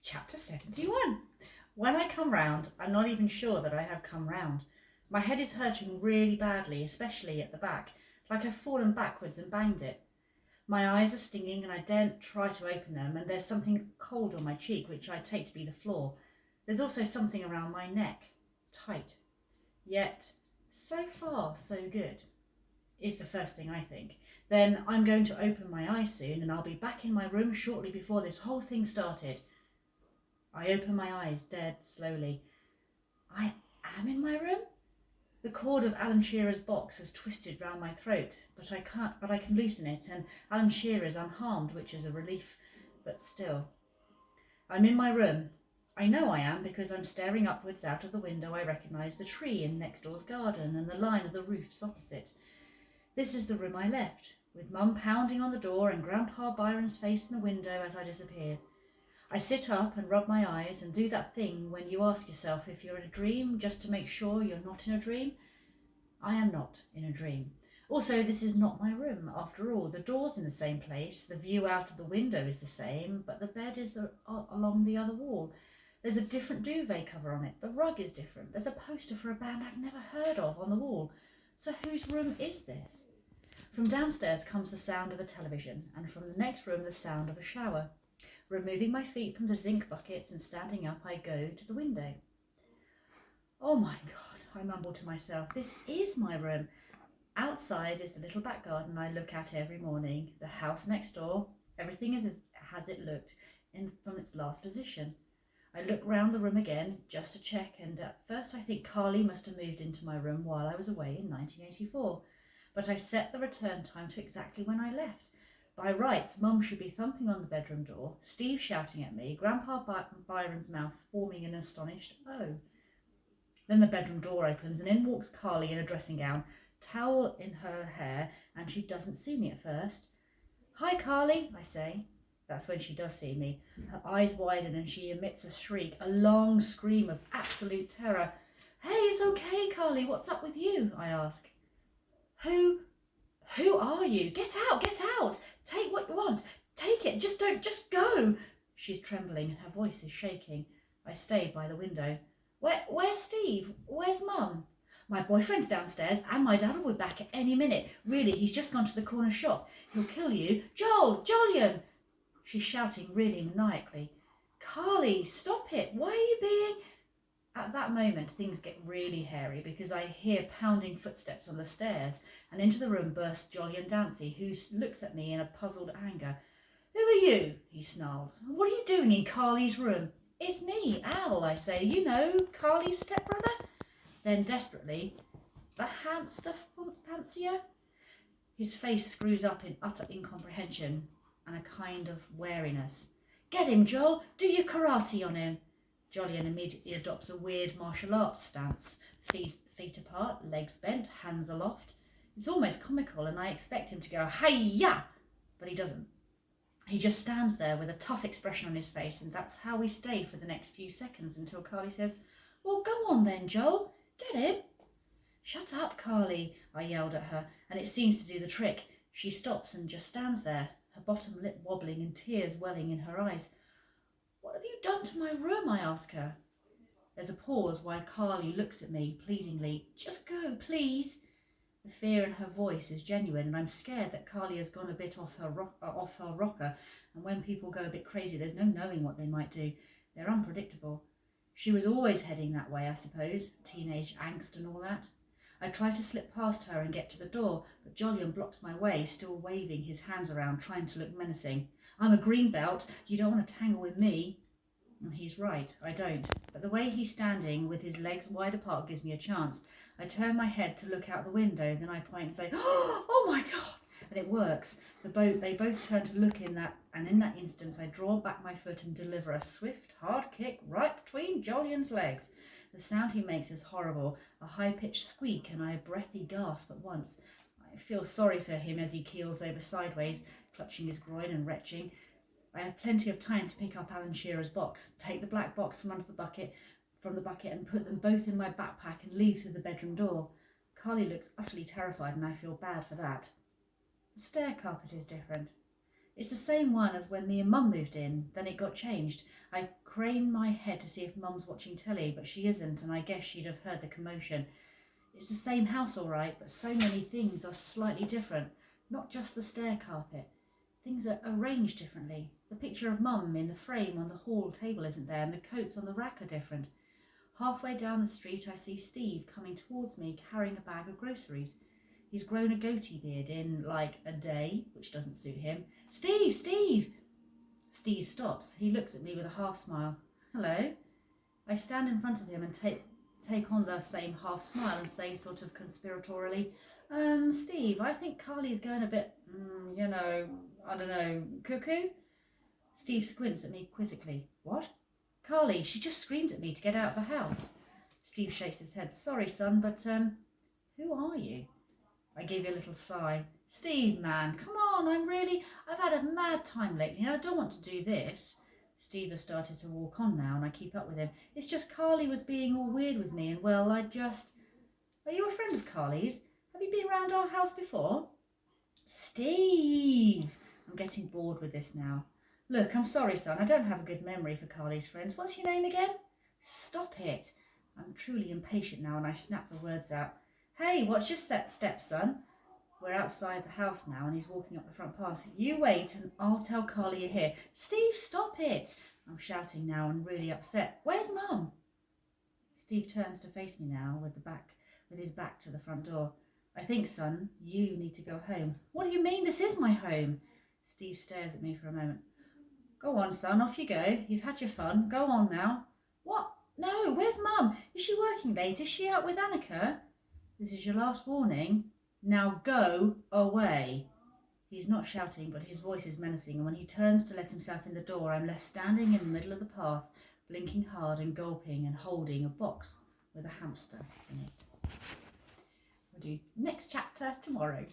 Chapter 71. When I come round, I'm not even sure that I have come round. My head is hurting really badly, especially at the back, like I've fallen backwards and banged it. My eyes are stinging and I daren't try to open them, and there's something cold on my cheek which I take to be the floor. There's also something around my neck, tight. Yet, so far, so good, is the first thing I think. Then I'm going to open my eyes soon and I'll be back in my room shortly before this whole thing started. I open my eyes dead slowly. I am in my room? The cord of Alan Shearer's box has twisted round my throat, but I can loosen it, and Alan Shearer is unharmed, which is a relief, but still. I'm in my room. I know I am because I'm staring upwards out of the window. I recognise the tree in next door's garden and the line of the roofs opposite. This is the room I left, with Mum pounding on the door and Grandpa Byron's face in the window as I disappeared. I sit up and rub my eyes and do that thing when you ask yourself if you're in a dream just to make sure you're not in a dream. I am not in a dream. Also, this is not my room. After all, the door's in the same place, the view out of the window is the same, but the bed is along the other wall. There's a different duvet cover on it. The rug is different. There's a poster for a band I've never heard of on the wall. So whose room is this? From downstairs comes the sound of a television, and from the next room the sound of a shower. Removing my feet from the zinc buckets and standing up, I go to the window. Oh my God, I mumble to myself, this is my room. Outside is the little back garden I look at every morning, the house next door. Everything is as it looked from its last position. I look round the room again just to check, and at first I think Carly must have moved into my room while I was away in 1984. But I set the return time to exactly when I left. By rights, Mum should be thumping on the bedroom door, Steve shouting at me, Grandpa Byron's mouth forming an astonished "oh." Then the bedroom door opens and in walks Carly in a dressing gown, towel in her hair, and she doesn't see me at first. "Hi, Carly," I say. That's when she does see me. Her eyes widen and she emits a shriek, a long scream of absolute terror. "Hey, it's okay, Carly, what's up with you?" I ask. Who are you? Get out, get out! Take what you want. Take it, just go!" She's trembling and her voice is shaking. I stay by the window. Where's Steve? Where's Mum?" "My boyfriend's downstairs and my dad will be back at any minute. Really, he's just gone to the corner shop. He'll kill you. Jolyon!" She's shouting really maniacally. "Carly, stop it. Why are you being..." At that moment, things get really hairy because I hear pounding footsteps on the stairs, and into the room bursts Jolyon Dancy, who looks at me in a puzzled anger. "Who are you?" he snarls. "What are you doing in Carly's room?" "It's me, Al," I say. "You know, Carly's stepbrother." Then desperately, "The hamster fancier?" His face screws up in utter incomprehension and a kind of wariness. "Get him, Joel. Do your karate on him." Jolyon immediately adopts a weird martial arts stance, feet apart, legs bent, hands aloft. It's almost comical, and I expect him to go, "Hi-ya!" But he doesn't. He just stands there with a tough expression on his face, and that's how we stay for the next few seconds until Carly says, "Well, go on then, Joel. Get him." "Shut up, Carly," I yelled at her, and it seems to do the trick. She stops and just stands there, her bottom lip wobbling and tears welling in her eyes. "What have you done to my room?" I ask her. There's a pause while Carly looks at me pleadingly. "Just go, please." The fear in her voice is genuine, and I'm scared that Carly has gone a bit off her rocker, and when people go a bit crazy, there's no knowing what they might do. They're unpredictable. She was always heading that way, I suppose, teenage angst and all that. I try to slip past her and get to the door, but Jolyon blocks my way, still waving his hands around, trying to look menacing. "I'm a green belt. You don't want to tangle with me." And he's right, I don't. But the way he's standing with his legs wide apart gives me a chance. I turn my head to look out the window, then I point and say, "Oh my God!" And it works. They both turn to look in that instant I draw back my foot and deliver a swift, hard kick right between Jolyon's legs. The sound he makes is horrible, a high-pitched squeak and a breathy gasp at once. I feel sorry for him as he keels over sideways, clutching his groin and retching. I have plenty of time to pick up Alan Shearer's box, take the black box from the bucket and put them both in my backpack and leave through the bedroom door. Carly looks utterly terrified and I feel bad for that. The stair carpet is different. It's the same one as when me and Mum moved in, then it got changed. I crane my head to see if Mum's watching telly, but she isn't, and I guess she'd have heard the commotion. It's the same house all right, but so many things are slightly different. Not just the stair carpet. Things are arranged differently. The picture of Mum in the frame on the hall table isn't there, and the coats on the rack are different. Halfway down the street I see Steve coming towards me carrying a bag of groceries. He's grown a goatee beard in, like, a day, which doesn't suit him. Steve! Steve! Steve stops. He looks at me with a half smile. Hello? I stand in front of him and take on the same half smile and say sort of conspiratorially, Steve, I think Carly's going a bit, I don't know, cuckoo? Steve squints at me quizzically. What? Carly, she just screamed at me to get out of the house. Steve shakes his head. Sorry, son, but, who are you? I gave you a little sigh. Steve, man, come on, I've had a mad time lately and I don't want to do this. Steve has started to walk on now and I keep up with him. It's just Carly was being all weird with me and, well, Are you a friend of Carly's? Have you been round our house before? Steve! I'm getting bored with this now. Look, I'm sorry, son, I don't have a good memory for Carly's friends. What's your name again? Stop it. I'm truly impatient now and I snap the words out. Hey, what's your step, son? We're outside the house now and he's walking up the front path. You wait and I'll tell Carly you're here. Steve, stop it! I'm shouting now and really upset. Where's Mum? Steve turns to face me now with his back to the front door. I think, son, you need to go home. What do you mean? This is my home. Steve stares at me for a moment. Go on, son, off you go. You've had your fun. Go on now. What? No, where's Mum? Is she working late? Is she out with Annika? This is your last warning. Now go away. He's not shouting, but his voice is menacing, and when he turns to let himself in the door, I'm left standing in the middle of the path, blinking hard and gulping and holding a box with a hamster in it. We'll do next chapter tomorrow.